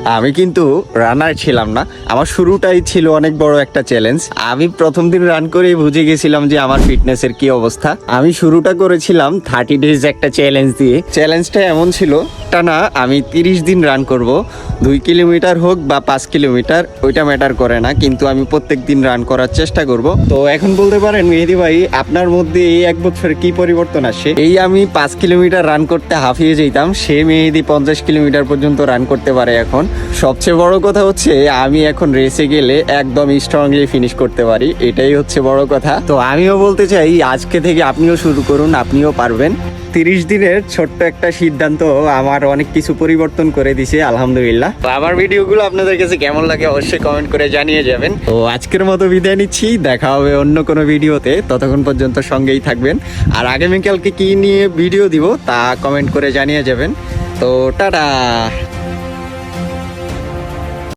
আমি কিন্তু রানার ছিলাম না, আমার শুরুটাই ছিল অনেক বড় একটা চ্যালেঞ্জ। আমি প্রথম দিন রান করেই বুঝে গেছিলাম যে আমার ফিটনেসের কি অবস্থা। আমি শুরুটা করেছিলাম 30 ডেজ একটা চ্যালেঞ্জ দিয়ে। চ্যালেঞ্জটা এমন ছিল, টানা আমি 30 দিন রান করব, 2 কিলোমিটার হোক বা 5 কিলোমিটার ওইটা ম্যাটার করে না, কিন্তু আমি প্রত্যেক দিন রান করার চেষ্টা করব। তো এখন বলতে পারেন মেহেদি ভাই, আপনার মধ্যে এই 1 বছরে কি পরিবর্তন আসে? এই আমি 5 কিলোমিটার রান করতে হাঁফিয়ে যেতাম, সে মেহেদি 50 কিলোমিটার পর্যন্ত রান করতে পারে এখন। সবচেয়ে বড় কথা হচ্ছে আমি এখন রেসে গেলে একদম স্ট্রংলি ফিনিশ করতে পারি, এটাই হচ্ছে বড় কথা। তো আমিও বলতে চাই আজকে থেকে আপনিও শুরু করুন, আপনিও পারবেন। 30 দিনের ছোট্ট একটা সিদ্ধান্ত আমার অনেক কিছু পরিবর্তন করে দিছে, আলহামদুলিল্লাহ। তো আমার ভিডিওগুলো আপনাদের কাছে কেমন লাগে অবশ্যই কমেন্ট করে জানিয়ে যাবেন। তো আজকের মতো বিদায় নিচ্ছি, দেখা হবে অন্য কোনো ভিডিওতে, ততক্ষণ পর্যন্ত সঙ্গেই থাকবেন। আর আগামীকালকে কি নিয়ে ভিডিও দিব তা কমেন্ট করে জানিয়ে যাবেন। তো টাটা।